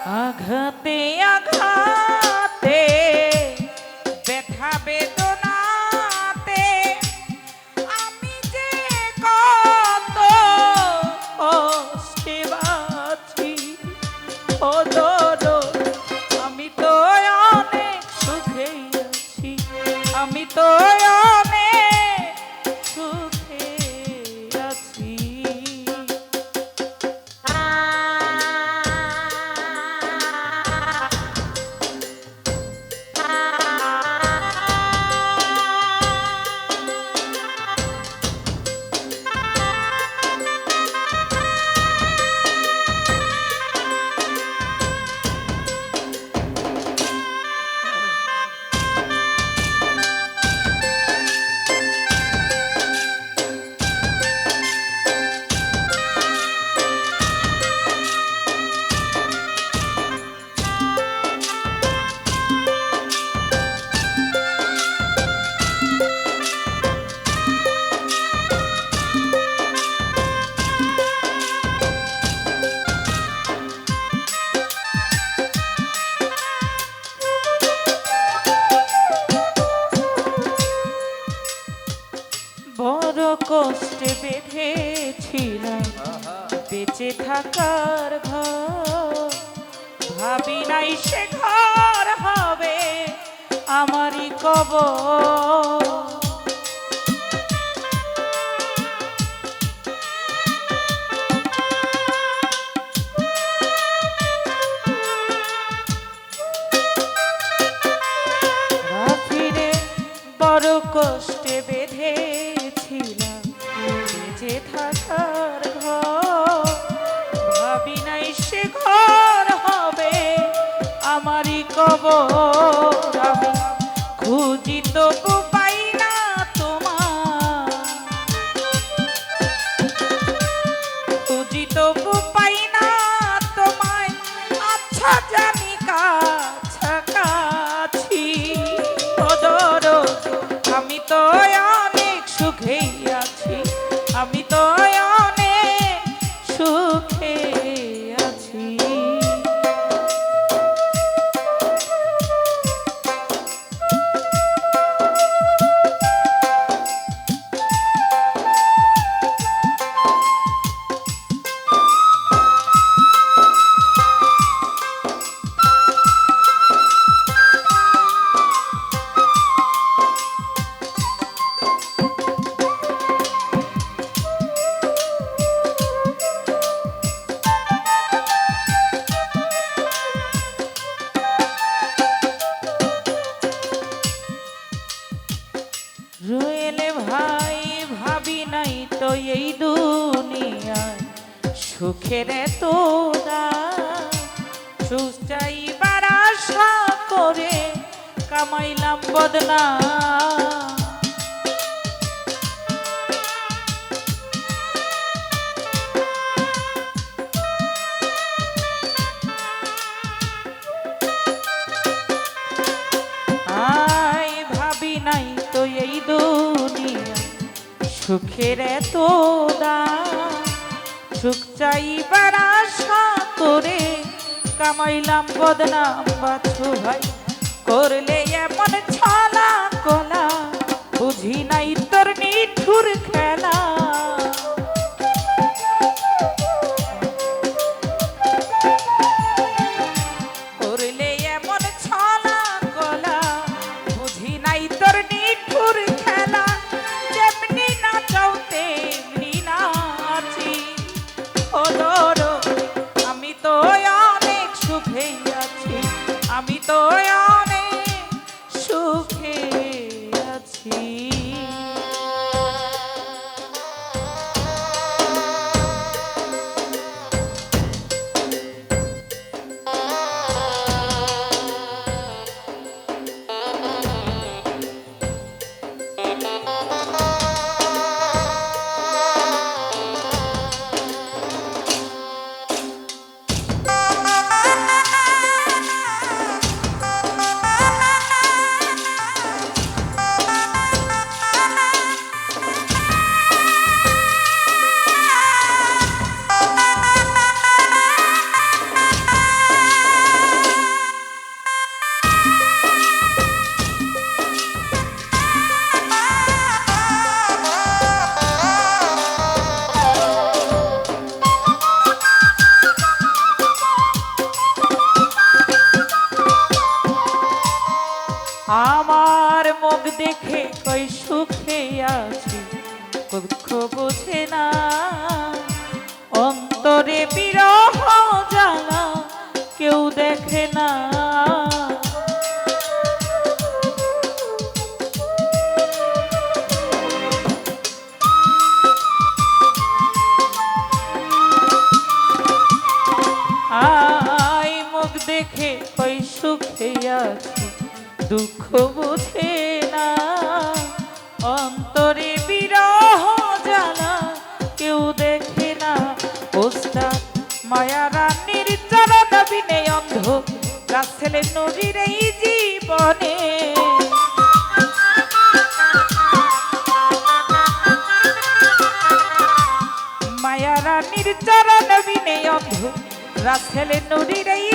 আঘাতে আঘাতে ব্যথা বেদনাতে আমি যে কত কষ্টে বাঁচি ও দরদ, আমি তো অনেক সুখেই আছি, আমি তো অনেক সুখে আছি। বড় কষ্টে বেঁধেছিলাম বেঁচে থাকার ঘর, ভাবি নাই সে ঘর হবে আমারই কবর। রাত্রিরে বড় কষ্টে বেঁধেছিলাম বেঁচে থাকার ঘর, ভাবি নাই সে ঘর হবে আমারই কবর। আমি খুঁজি তবু পাই না তোমার, খুঁজি তবু পাই না তোমায়, আচ্ছা জানি কাছাকাছি ও দরদ, আমি তো অনেক সুখেই আছি, আমি তো অনেক সুখে আছি। রয়েলে ভাই ভাবি নাই তো এই দুনিয়ায় সুখের এত দাম, সুখ চাইবার আশা করে কামাইলাম বদনাম। আয় ভাবি নাই তো এই দুনিয়া সুখের এত দাম, সুখ চাইবার আশা করে কামাইলাম বদনাম। বাছু ভাই করলে এমন ছলা কলা, বুঝি নাই তোর নিঠুর খেলা। করলে এমন ছলা কলা, বুঝি নাই তোর নিঠুর খেলা। যেমনি নাচাও তেমনি নাচি ও দরদ, আমি তো অনেক সুখেই আছি, আমি তো অনেক সুখে আছি। আমার মুখ দেখে কই সুখে আছি দুঃখ বোঝে না অন্তরে বিরহ জ্বালা কেউ দেখে না আই মুখ দেখে কই সুখে আছি দুঃখ বোঝে না অন্তরে বিরহ জ্বালা কেউ দেখে না ওস্তাদ মায়া রানীর চরণ বিনে অন্ধ রাসেলের নদীর এই জীবনে মায়া রানীর চরণ বিনে অন্ধ রাসেলের নদীর এই